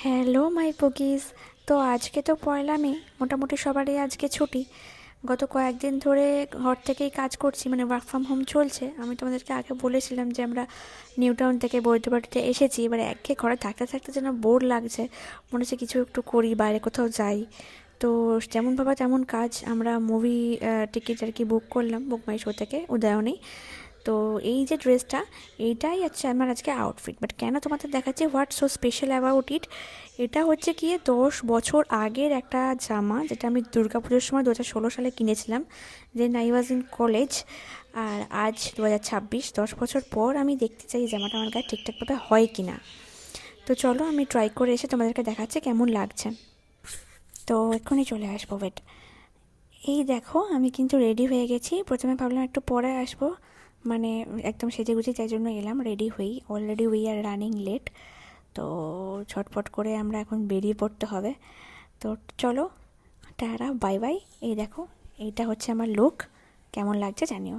Hello my পুকিস। তো আজকে তো পয়লা মে, মোটামুটি সবারই আজকে ছুটি। গত কয়েকদিন ধরে ঘর থেকেই কাজ করছি, মানে ওয়ার্ক ফ্রম হোম চলছে। আমি তোমাদেরকে আগে বলেছিলাম যে আমরা নিউ টাউন থেকে বৈদ্যবাটিতে এসেছি। এবারে একঘেয়ে ঘরে থাকতে থাকতে যেন বোর লাগছে, মনে হচ্ছে কিছু একটু করি, বাইরে কোথাও যাই। তো যেমন ভাবা তেমন কাজ, আমরা মুভি টিকিট আর কি বুক করলাম বুক মাই শো থেকে, উদয়নেই। তো এই যে ড্রেসটা, এইটাই হচ্ছে আমার আজকে আউটফিট। বাট কেন তোমাদের দেখাচ্ছি, what so special about it, এটা হচ্ছে গিয়ে 10 বছর আগের একটা জামা, যেটা আমি দুর্গাপুজোর সময় 2016 সালে কিনেছিলাম, then I was in college. আর আজ 2026, 10 বছর পর আমি দেখতে চাই এই জামাটা আমার গায়ে ঠিকঠাকভাবে হয় কি না। তো চলো আমি ট্রাই করে এসে তোমাদেরকে দেখাচ্ছি কেমন লাগছে। তো এক্ষুনি চলে আসবো, ওয়েট। এই দেখো, আমি কিন্তু রেডি হয়ে গেছি। প্রথমে ভাবলাম একটু পরে আসবো, মানে একদম সেজে গুজে, তাই জন্য এলাম রেডি হই। Already we are running late. তো ঝটপট করে আমরা এখন বেরিয়ে পড়তে হবে। তো চলো, টাটা বাই বাই। এই দেখো, এইটা হচ্ছে আমার লুক। কেমন লাগছে জানিও।